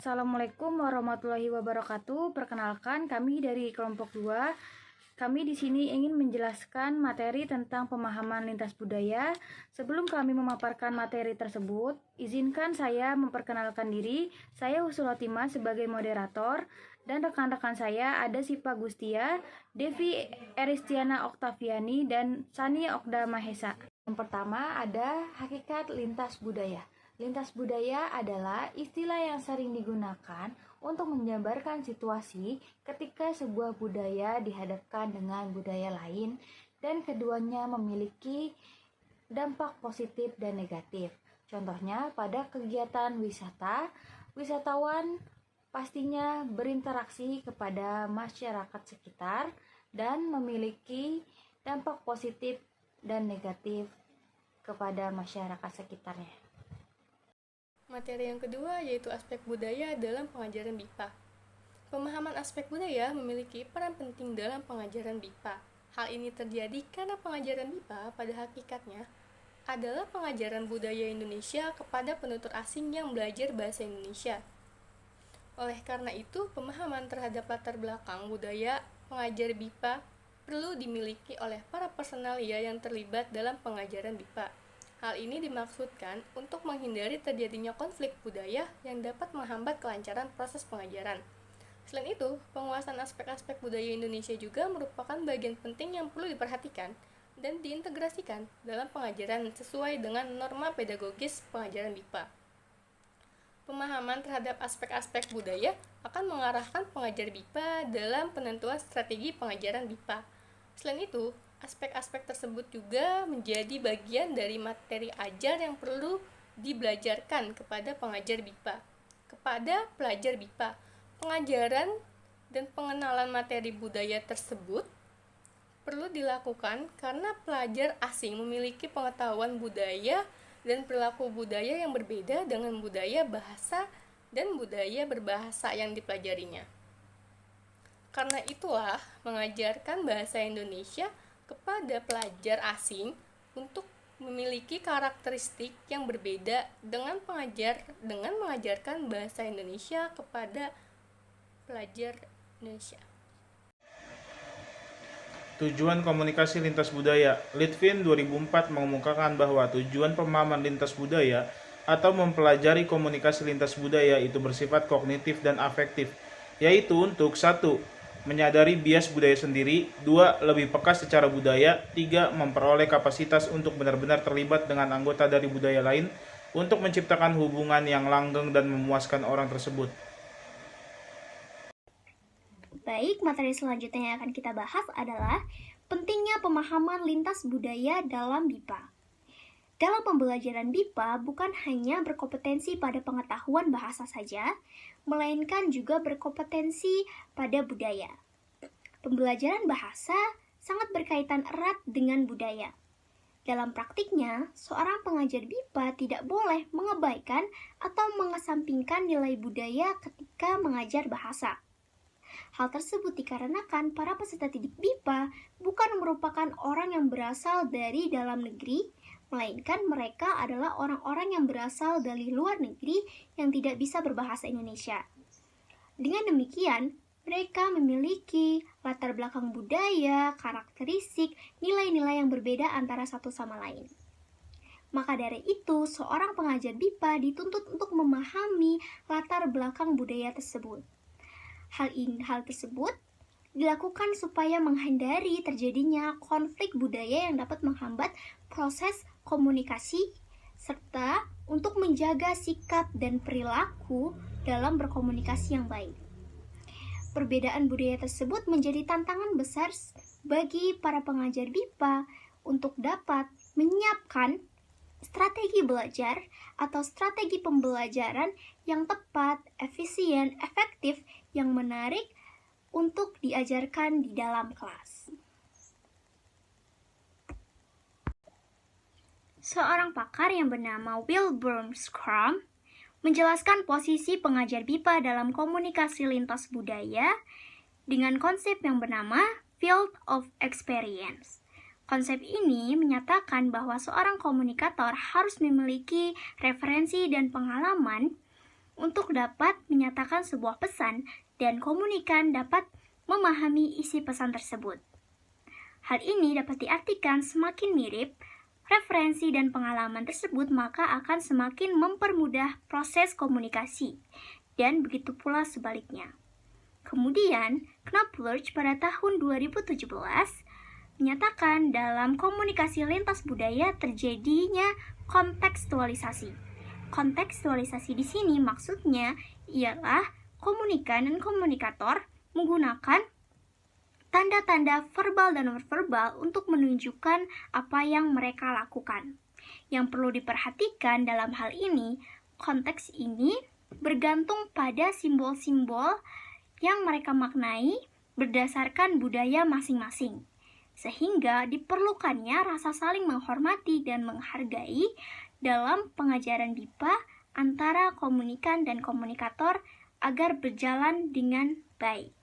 Assalamualaikum warahmatullahi wabarakatuh. Perkenalkan, kami dari kelompok 2. Kami di sini ingin menjelaskan materi tentang pemahaman lintas budaya. Sebelum kami memaparkan materi tersebut, izinkan saya memperkenalkan diri. Saya Husul Hotima sebagai moderator, dan rekan-rekan saya ada Sipa Gustia, Devi Eristiana Oktaviani, dan Sania Okda Mahesa. Yang pertama ada hakikat lintas budaya. Lintas budaya adalah istilah yang sering digunakan untuk menjabarkan situasi ketika sebuah budaya dihadapkan dengan budaya lain dan keduanya memiliki dampak positif dan negatif. Contohnya pada kegiatan wisata, wisatawan pastinya berinteraksi kepada masyarakat sekitar dan memiliki dampak positif dan negatif kepada masyarakat sekitarnya. Materi yang kedua yaitu aspek budaya dalam pengajaran BIPA. Pemahaman aspek budaya memiliki peran penting dalam pengajaran BIPA. Hal ini terjadi karena pengajaran BIPA pada hakikatnya adalah pengajaran budaya Indonesia kepada penutur asing yang belajar bahasa Indonesia. Oleh karena itu, pemahaman terhadap latar belakang budaya pengajar BIPA perlu dimiliki oleh para personalia yang terlibat dalam pengajaran BIPA. Hal ini dimaksudkan untuk menghindari terjadinya konflik budaya yang dapat menghambat kelancaran proses pengajaran. Selain itu, penguasaan aspek-aspek budaya Indonesia juga merupakan bagian penting yang perlu diperhatikan dan diintegrasikan dalam pengajaran sesuai dengan norma pedagogis pengajaran BIPA. Pemahaman terhadap aspek-aspek budaya akan mengarahkan pengajar BIPA dalam penentuan strategi pengajaran BIPA. Selain itu, aspek-aspek tersebut juga menjadi bagian dari materi ajar yang perlu dibelajarkan kepada pengajar BIPA. Kepada pelajar BIPA, pengajaran dan pengenalan materi budaya tersebut perlu dilakukan karena pelajar asing memiliki pengetahuan budaya dan perilaku budaya yang berbeda dengan budaya bahasa dan budaya berbahasa yang dipelajarinya. Karena itulah, mengajarkan bahasa Indonesia kepada pelajar asing untuk memiliki karakteristik yang berbeda dengan mengajarkan bahasa Indonesia kepada pelajar Indonesia. Tujuan komunikasi lintas budaya. Litvin 2004 mengemukakan bahwa tujuan pemahaman lintas budaya atau mempelajari komunikasi lintas budaya itu bersifat kognitif dan afektif, yaitu untuk 1. Menyadari bias budaya sendiri, 2. Lebih peka secara budaya, 3. Memperoleh kapasitas untuk benar-benar terlibat dengan anggota dari budaya lain untuk menciptakan hubungan yang langgeng dan memuaskan orang tersebut. Baik, materi selanjutnya yang akan kita bahas adalah pentingnya pemahaman lintas budaya dalam BIPA. Dalam pembelajaran BIPA bukan hanya berkompetensi pada pengetahuan bahasa saja, melainkan juga berkompetensi pada budaya. Pembelajaran bahasa sangat berkaitan erat dengan budaya. Dalam praktiknya, seorang pengajar BIPA tidak boleh mengabaikan atau mengesampingkan nilai budaya ketika mengajar bahasa. Hal tersebut dikarenakan para peserta didik BIPA bukan merupakan orang yang berasal dari dalam negeri, melainkan mereka adalah orang-orang yang berasal dari luar negeri yang tidak bisa berbahasa Indonesia. Dengan demikian, mereka memiliki latar belakang budaya, karakteristik, nilai-nilai yang berbeda antara satu sama lain. Maka dari itu, seorang pengajar BIPA dituntut untuk memahami latar belakang budaya tersebut. Hal tersebut dilakukan supaya menghindari terjadinya konflik budaya yang dapat menghambat proses komunikasi, serta untuk menjaga sikap dan perilaku dalam berkomunikasi yang baik. Perbedaan budaya tersebut menjadi tantangan besar bagi para pengajar BIPA untuk dapat menyiapkan strategi belajar atau strategi pembelajaran yang tepat, efisien, efektif, yang menarik untuk diajarkan di dalam kelas. Seorang pakar yang bernama Wilbur Schramm menjelaskan posisi pengajar BIPA dalam komunikasi lintas budaya dengan konsep yang bernama Field of Experience. Konsep ini menyatakan bahwa seorang komunikator harus memiliki referensi dan pengalaman untuk dapat menyatakan sebuah pesan dan komunikan dapat memahami isi pesan tersebut. Hal ini dapat diartikan semakin mirip referensi dan pengalaman tersebut, maka akan semakin mempermudah proses komunikasi, dan begitu pula sebaliknya. Kemudian, Knopfler pada tahun 2017 menyatakan dalam komunikasi lintas budaya terjadinya kontekstualisasi. Kontekstualisasi di sini maksudnya ialah komunikan dan komunikator menggunakan tanda-tanda verbal dan non-verbal untuk menunjukkan apa yang mereka lakukan. Yang perlu diperhatikan dalam hal ini, konteks ini bergantung pada simbol-simbol yang mereka maknai berdasarkan budaya masing-masing. Sehingga diperlukannya rasa saling menghormati dan menghargai dalam pengajaran BIPA antara komunikan dan komunikator agar berjalan dengan baik.